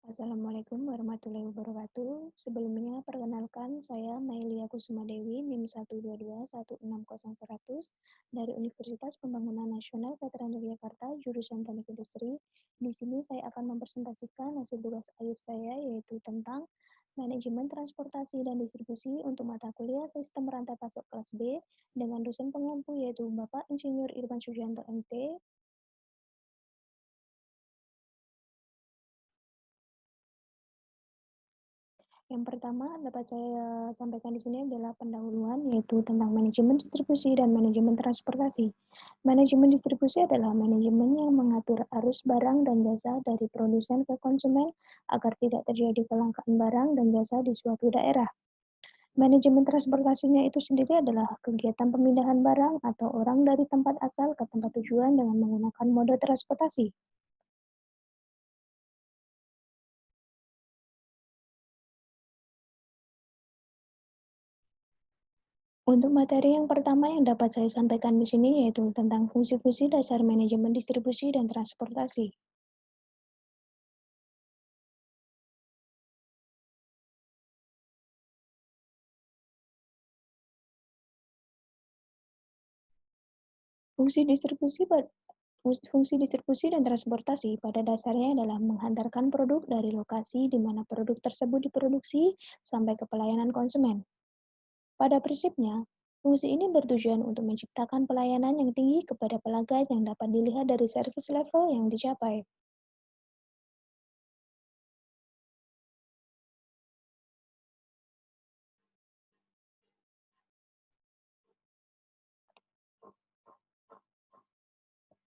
Assalamualaikum warahmatullahi wabarakatuh. Sebelumnya, perkenalkan saya Mailia Kusumadewi, NIM 122160100 dari Universitas Pembangunan Nasional Veteran Yogyakarta, jurusan Teknik Industri. Di sini saya akan mempresentasikan hasil tugas akhir saya, yaitu tentang manajemen transportasi dan distribusi untuk mata kuliah sistem rantai pasok kelas B dengan dosen pengampu yaitu Bapak Insinyur Irwan Sugianto MT. Yang pertama dapat saya sampaikan di sini adalah pendahuluan, yaitu tentang manajemen distribusi dan manajemen transportasi. Manajemen distribusi adalah manajemen yang mengatur arus barang dan jasa dari produsen ke konsumen agar tidak terjadi kelangkaan barang dan jasa di suatu daerah. Manajemen transportasinya itu sendiri adalah kegiatan pemindahan barang atau orang dari tempat asal ke tempat tujuan dengan menggunakan mode transportasi. Untuk materi yang pertama yang dapat saya sampaikan di sini yaitu tentang fungsi-fungsi dasar manajemen distribusi dan transportasi. Fungsi distribusi Fungsi distribusi dan transportasi pada dasarnya adalah menghantarkan produk dari lokasi di mana produk tersebut diproduksi sampai ke pelayanan konsumen. Pada prinsipnya, fungsi ini bertujuan untuk menciptakan pelayanan yang tinggi kepada pelanggan yang dapat dilihat dari service level yang dicapai.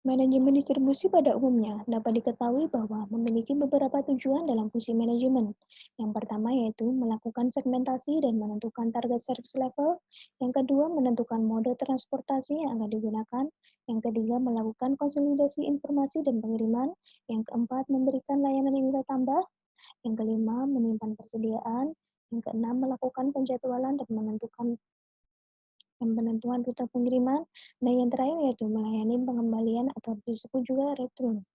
Manajemen distribusi pada umumnya dapat diketahui bahwa memiliki beberapa tujuan dalam fungsi manajemen. Yang pertama yaitu melakukan segmentasi dan menentukan target service level. Yang kedua, menentukan mode transportasi yang akan digunakan. Yang ketiga, melakukan konsolidasi informasi dan pengiriman. Yang keempat, memberikan layanan yang nilai tambah. Yang kelima, menyimpan persediaan. Yang keenam, melakukan penjadwalan dan penentuan rute pengiriman, dan yang terakhir yaitu melayani pengembalian atau disebut juga return.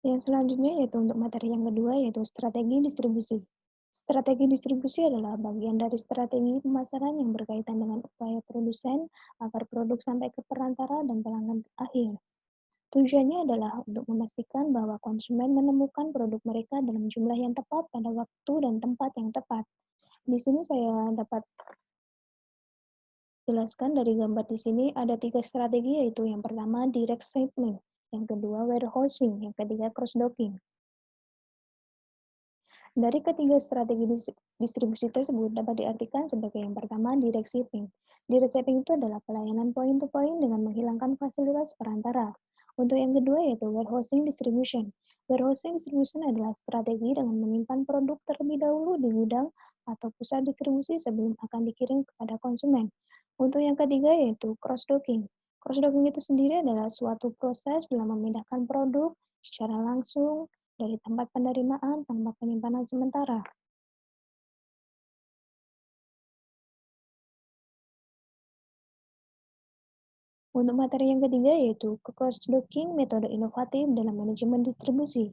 Yang selanjutnya yaitu untuk materi yang kedua yaitu strategi distribusi. Strategi distribusi adalah bagian dari strategi pemasaran yang berkaitan dengan upaya produsen agar produk sampai ke perantara dan pelanggan akhir. Tujuannya adalah untuk memastikan bahwa konsumen menemukan produk mereka dalam jumlah yang tepat pada waktu dan tempat yang tepat. Di sini saya dapat jelaskan dari gambar di sini ada 3 strategi, yaitu yang pertama direct shipment, yang kedua warehousing, yang ketiga cross docking. Dari ketiga strategi distribusi tersebut dapat diartikan sebagai yang pertama direct shipping. Direct shipping itu adalah pelayanan point to point dengan menghilangkan fasilitas perantara. Untuk yang kedua yaitu warehousing distribution. Warehousing distribution adalah strategi dengan menyimpan produk terlebih dahulu di gudang atau pusat distribusi sebelum akan dikirim kepada konsumen. Untuk yang ketiga yaitu cross docking. Cross docking itu sendiri adalah suatu proses dalam memindahkan produk secara langsung dari tempat penerimaan tempat penyimpanan sementara. Untuk materi yang ketiga yaitu cross-docking metode inovatif dalam manajemen distribusi.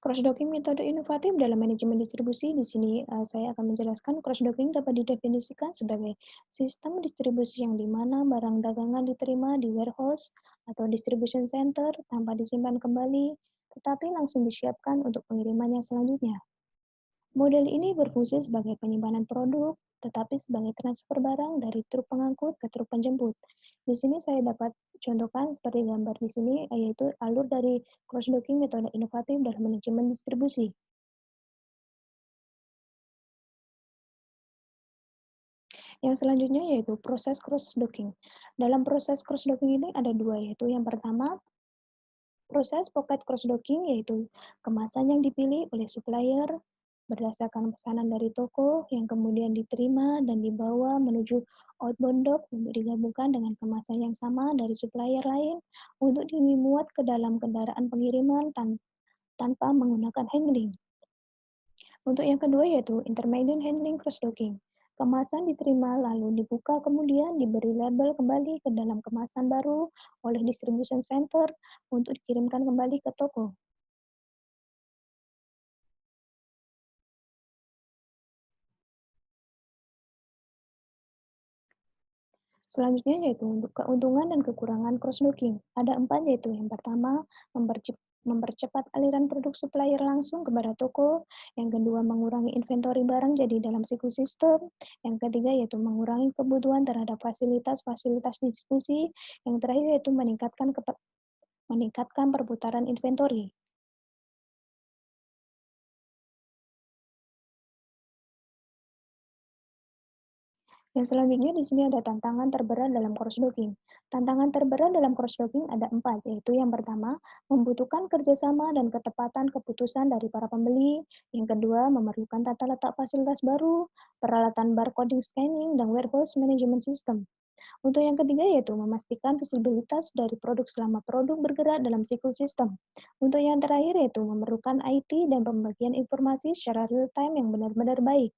Cross-docking metode inovatif dalam manajemen distribusi di sini saya akan menjelaskan cross-docking dapat didefinisikan sebagai sistem distribusi yang di mana barang dagangan diterima di warehouse atau distribution center tanpa disimpan kembali, tetapi langsung disiapkan untuk pengirimannya selanjutnya. Model ini berfungsi sebagai penyimpanan produk, tetapi sebagai transfer barang dari truk pengangkut ke truk penjemput. Di sini saya dapat contohkan seperti gambar di sini, yaitu alur dari cross-docking metode inovatif dalam manajemen distribusi. Yang selanjutnya yaitu proses cross-docking. Dalam proses cross-docking ini ada dua, yaitu yang pertama, proses pocket cross-docking, yaitu kemasan yang dipilih oleh supplier berdasarkan pesanan dari toko yang kemudian diterima dan dibawa menuju outbound dock untuk digabungkan dengan kemasan yang sama dari supplier lain untuk dimuat ke dalam kendaraan pengiriman tanpa menggunakan handling. Untuk yang kedua yaitu intermediate handling cross-docking. Kemasan diterima lalu dibuka kemudian diberi label kembali ke dalam kemasan baru oleh distribution center untuk dikirimkan kembali ke toko. Selanjutnya yaitu untuk keuntungan dan kekurangan cross-docking. Ada 4 yaitu yang pertama, mempercepat aliran produk supplier langsung kepada toko. Yang kedua, mengurangi inventory barang jadi dalam siklus sistem. Yang ketiga yaitu mengurangi kebutuhan terhadap fasilitas-fasilitas distribusi. Yang terakhir yaitu meningkatkan perputaran inventory. Yang selanjutnya di sini ada tantangan terberat dalam cross-docking. Tantangan terberat dalam cross-docking ada 4, yaitu yang pertama, membutuhkan kerjasama dan ketepatan keputusan dari para pembeli. Yang kedua, memerlukan tata letak fasilitas baru, peralatan barcoding scanning, dan warehouse management system. Untuk yang ketiga yaitu memastikan visibilitas dari produk selama produk bergerak dalam siklus sistem. Untuk yang terakhir yaitu memerlukan IT dan pembagian informasi secara real-time yang benar-benar baik.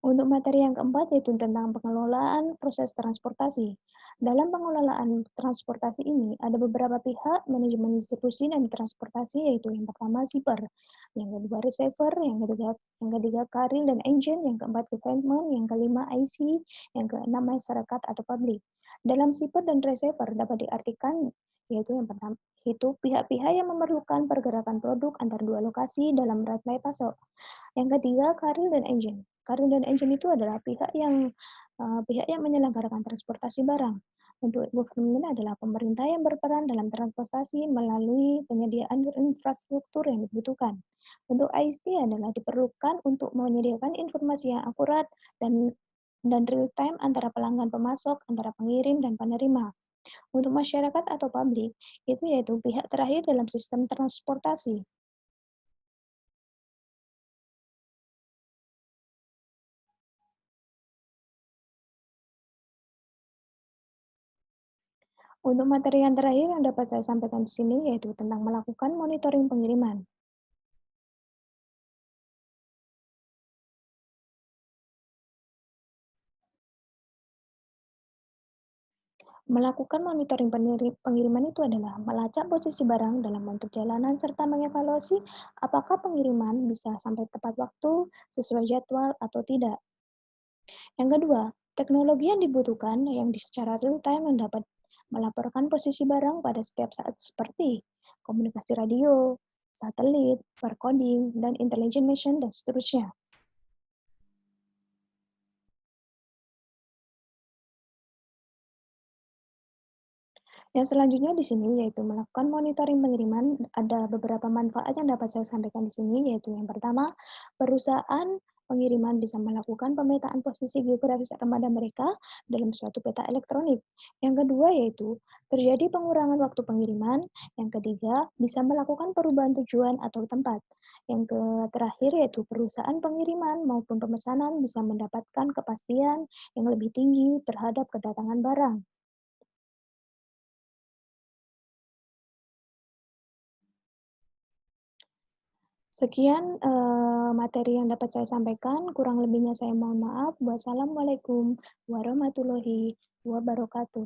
Untuk materi yang keempat yaitu tentang pengelolaan proses transportasi. Dalam pengelolaan transportasi ini ada beberapa pihak, manajemen distribusi dan transportasi yaitu yang pertama shipper, yang kedua receiver, yang ketiga carrier dan engine, yang keempat government, yang kelima IC, yang keenam masyarakat atau publik. Dalam shipper dan receiver dapat diartikan yaitu yang pertama itu pihak-pihak yang memerlukan pergerakan produk antar dua lokasi dalam rantai pasok. Yang ketiga, karir dan engine. Karir dan engine itu adalah pihak yang menyelenggarakan transportasi barang. Untuk government adalah pemerintah yang berperan dalam transportasi melalui penyediaan infrastruktur yang dibutuhkan. Untuk IST adalah diperlukan untuk menyediakan informasi yang akurat dan real time antara pelanggan pemasok, antara pengirim dan penerima. Untuk masyarakat atau publik, itu yaitu pihak terakhir dalam sistem transportasi. Untuk materi yang terakhir yang dapat saya sampaikan di sini yaitu tentang melakukan monitoring pengiriman. Melakukan monitoring pengiriman itu adalah melacak posisi barang dalam bentuk jalanan serta mengevaluasi apakah pengiriman bisa sampai tepat waktu, sesuai jadwal, atau tidak. Yang kedua, teknologi yang dibutuhkan yang secara real time yang dapat melaporkan posisi barang pada setiap saat seperti komunikasi radio, satelit, barcoding, dan intelligent mission, dan seterusnya. Yang selanjutnya di sini yaitu melakukan monitoring pengiriman. Ada beberapa manfaat yang dapat saya sampaikan di sini, yaitu yang pertama, perusahaan pengiriman bisa melakukan pemetaan posisi geografis armada mereka dalam suatu peta elektronik. Yang kedua yaitu terjadi pengurangan waktu pengiriman. Yang ketiga, bisa melakukan perubahan tujuan atau tempat. Yang terakhir yaitu perusahaan pengiriman maupun pemesanan bisa mendapatkan kepastian yang lebih tinggi terhadap kedatangan barang. Sekian materi yang dapat saya sampaikan, kurang lebihnya saya mohon maaf. Wassalamualaikum warahmatullahi wabarakatuh.